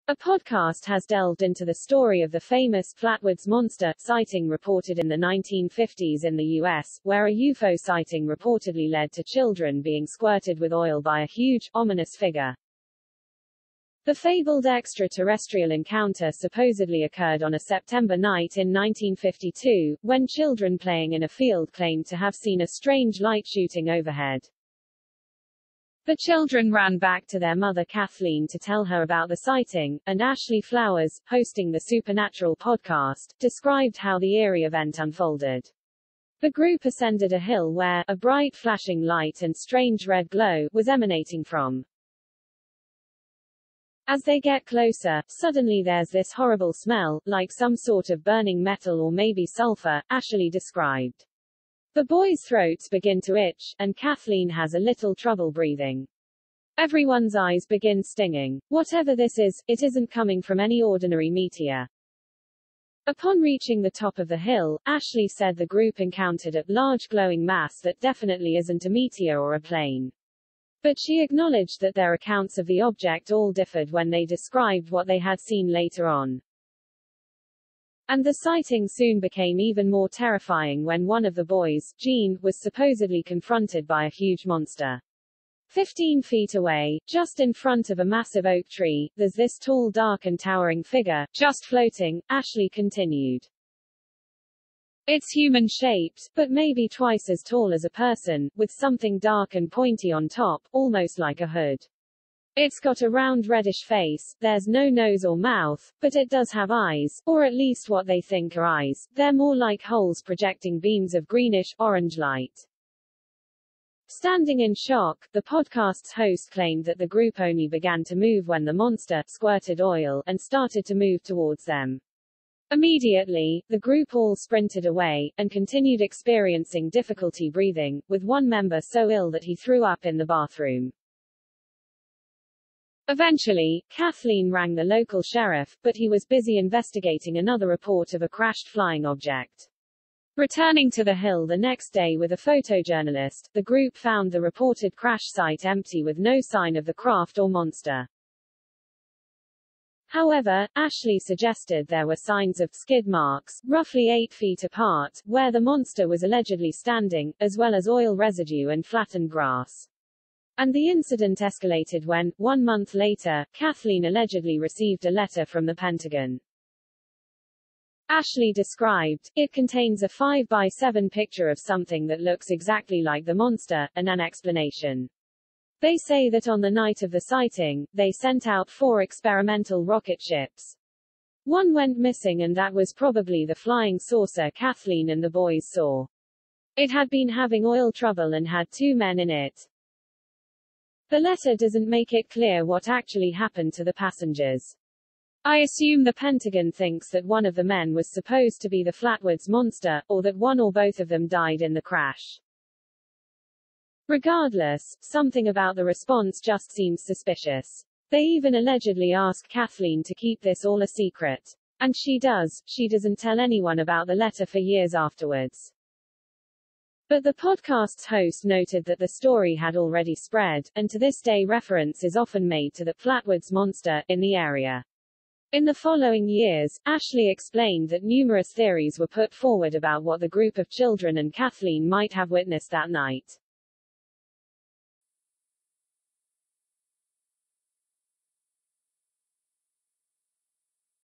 A podcast has delved into the story of the famous Flatwoods Monster sighting reported in the 1950s in the U.S., where a UFO sighting reportedly led to children being squirted with oil by a huge, ominous figure. The fabled extraterrestrial encounter supposedly occurred on a September night in 1952, when children playing in a field claimed to have seen a strange light shooting overhead. The children ran back to their mother Kathleen to tell her about the sighting, and Ashley Flowers, hosting the Supernatural podcast, described how the eerie event unfolded. The group ascended a hill where a bright flashing light and strange red glow was emanating from. As they get closer, suddenly there's this horrible smell, like some sort of burning metal or maybe sulfur, Ashley described. The boys' throats begin to itch, and Kathleen has a little trouble breathing. Everyone's eyes begin stinging. Whatever this is, it isn't coming from any ordinary meteor. Upon reaching the top of the hill, Ashley said the group encountered a large glowing mass that definitely isn't a meteor or a plane. But she acknowledged that their accounts of the object all differed when they described what they had seen later on. And the sighting soon became even more terrifying when one of the boys, Gene, was supposedly confronted by a huge monster. 15 feet away, just in front of a massive oak tree, there's this tall, dark and towering figure, just floating, Ashley continued. It's human-shaped, but maybe twice as tall as a person, with something dark and pointy on top, almost like a hood. It's got a round reddish face, there's no nose or mouth, but it does have eyes, or at least what they think are eyes. They're more like holes projecting beams of greenish-orange light. Standing in shock, the podcast's host claimed that the group only began to move when the monster squirted oil and started to move towards them. Immediately, the group all sprinted away, and continued experiencing difficulty breathing, with one member so ill that he threw up in the bathroom. Eventually, Kathleen rang the local sheriff, but he was busy investigating another report of a crashed flying object. Returning to the hill the next day with a photojournalist, the group found the reported crash site empty with no sign of the craft or monster. However, Ashley suggested there were signs of skid marks, roughly 8 feet apart, where the monster was allegedly standing, as well as oil residue and flattened grass. And the incident escalated when, 1 month later, Kathleen allegedly received a letter from the Pentagon. Ashley described, it contains a 5x7 picture of something that looks exactly like the monster, and an explanation. They say that on the night of the sighting, they sent out 4 experimental rocket ships. One went missing and that was probably the flying saucer Kathleen and the boys saw. It had been having oil trouble and had 2 men in it. The letter doesn't make it clear what actually happened to the passengers. I assume the Pentagon thinks that one of the men was supposed to be the Flatwoods Monster, or that one or both of them died in the crash. Regardless, something about the response just seems suspicious. They even allegedly ask Kathleen to keep this all a secret. And she does, she doesn't tell anyone about the letter for years afterwards. But the podcast's host noted that the story had already spread, and to this day reference is often made to the Flatwoods Monster in the area. In the following years, Ashley explained that numerous theories were put forward about what the group of children and Kathleen might have witnessed that night.